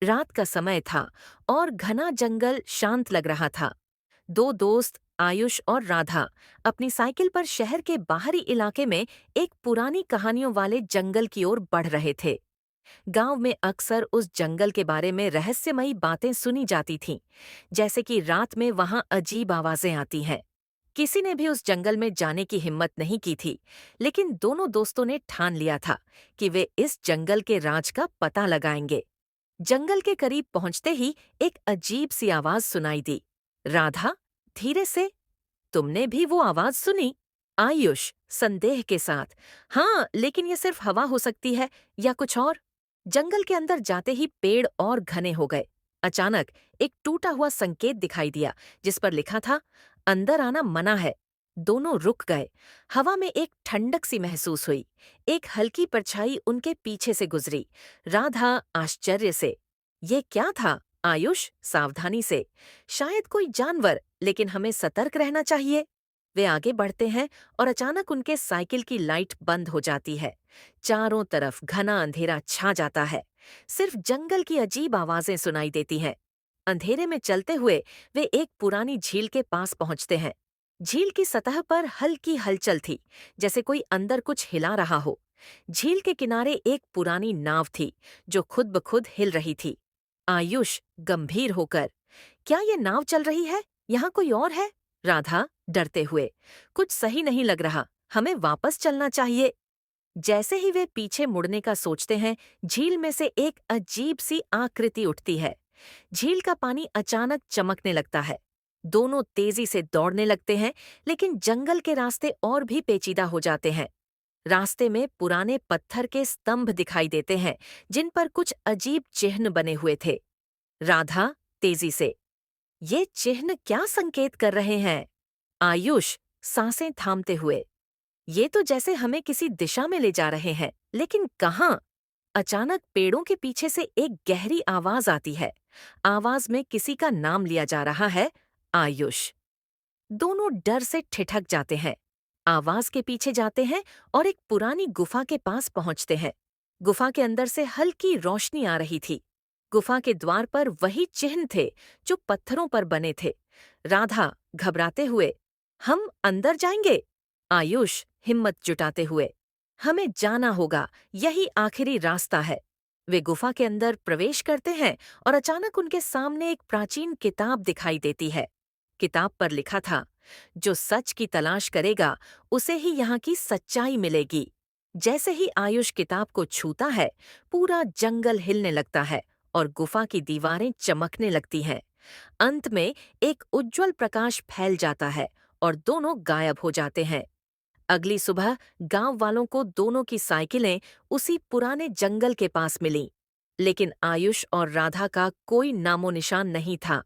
रात का समय था और घना जंगल शांत लग रहा था। दो दोस्त आयुष और राधा अपनी साइकिल पर शहर के बाहरी इलाके में एक पुरानी कहानियों वाले जंगल की ओर बढ़ रहे थे। गांव में अक्सर उस जंगल के बारे में रहस्यमयी बातें सुनी जाती थीं, जैसे कि रात में वहां अजीब आवाजें आती हैं। किसी ने भी उस जंगल में जाने की हिम्मत नहीं की थी, लेकिन दोनों दोस्तों ने ठान लिया था कि वे इस जंगल के राज का पता लगाएंगे। जंगल के करीब पहुंचते ही एक अजीब सी आवाज सुनाई दी। राधा धीरे से, तुमने भी वो आवाज सुनी? आयुष संदेह के साथ, हाँ, लेकिन ये सिर्फ हवा हो सकती है या कुछ और। जंगल के अंदर जाते ही पेड़ और घने हो गए। अचानक एक टूटा हुआ संकेत दिखाई दिया, जिस पर लिखा था, अंदर आना मना है। दोनों रुक गए। हवा में एक ठंडक सी महसूस हुई। एक हल्की परछाई उनके पीछे से गुजरी। राधा आश्चर्य से, ये क्या था? आयुष सावधानी से, शायद कोई जानवर, लेकिन हमें सतर्क रहना चाहिए। वे आगे बढ़ते हैं और अचानक उनके साइकिल की लाइट बंद हो जाती है। चारों तरफ घना अंधेरा छा जाता है। सिर्फ जंगल की अजीब आवाजें सुनाई देती हैं। अंधेरे में चलते हुए वे एक पुरानी झील के पास पहुंचते हैं। झील की सतह पर हल्की हलचल थी, जैसे कोई अंदर कुछ हिला रहा हो। झील के किनारे एक पुरानी नाव थी, जो खुद ब खुद हिल रही थी। आयुष गंभीर होकर, क्या ये नाव चल रही है? यहाँ कोई और है? राधा डरते हुए, कुछ सही नहीं लग रहा, हमें वापस चलना चाहिए। जैसे ही वे पीछे मुड़ने का सोचते हैं, झील में से एक अजीब सी आकृति उठती है। झील का पानी अचानक चमकने लगता है। दोनों तेजी से दौड़ने लगते हैं, लेकिन जंगल के रास्ते और भी पेचीदा हो जाते हैं। रास्ते में पुराने पत्थर के स्तंभ दिखाई देते हैं, जिन पर कुछ अजीब चिन्ह बने हुए थे। राधा तेजी से, ये चिन्ह क्या संकेत कर रहे हैं? आयुष सांसें थामते हुए, ये तो जैसे हमें किसी दिशा में ले जा रहे हैं, लेकिन कहाँ? अचानक पेड़ों के पीछे से एक गहरी आवाज आती है। आवाज में किसी का नाम लिया जा रहा है, आयुष। दोनों डर से ठिठक जाते हैं। आवाज के पीछे जाते हैं और एक पुरानी गुफा के पास पहुंचते हैं। गुफा के अंदर से हल्की रोशनी आ रही थी। गुफा के द्वार पर वही चिन्ह थे जो पत्थरों पर बने थे। राधा घबराते हुए, हम अंदर जाएंगे? आयुष हिम्मत जुटाते हुए, हमें जाना होगा, यही आखिरी रास्ता है। वे गुफा के अंदर प्रवेश करते हैं और अचानक उनके सामने एक प्राचीन किताब दिखाई देती है। किताब पर लिखा था, जो सच की तलाश करेगा उसे ही यहाँ की सच्चाई मिलेगी। जैसे ही आयुष किताब को छूता है, पूरा जंगल हिलने लगता है और गुफा की दीवारें चमकने लगती हैं। अंत में एक उज्जवल प्रकाश फैल जाता है और दोनों गायब हो जाते हैं। अगली सुबह गांव वालों को दोनों की साइकिलें उसी पुराने जंगल के पास मिलीं, लेकिन आयुष और राधा का कोई नामो निशान नहीं था।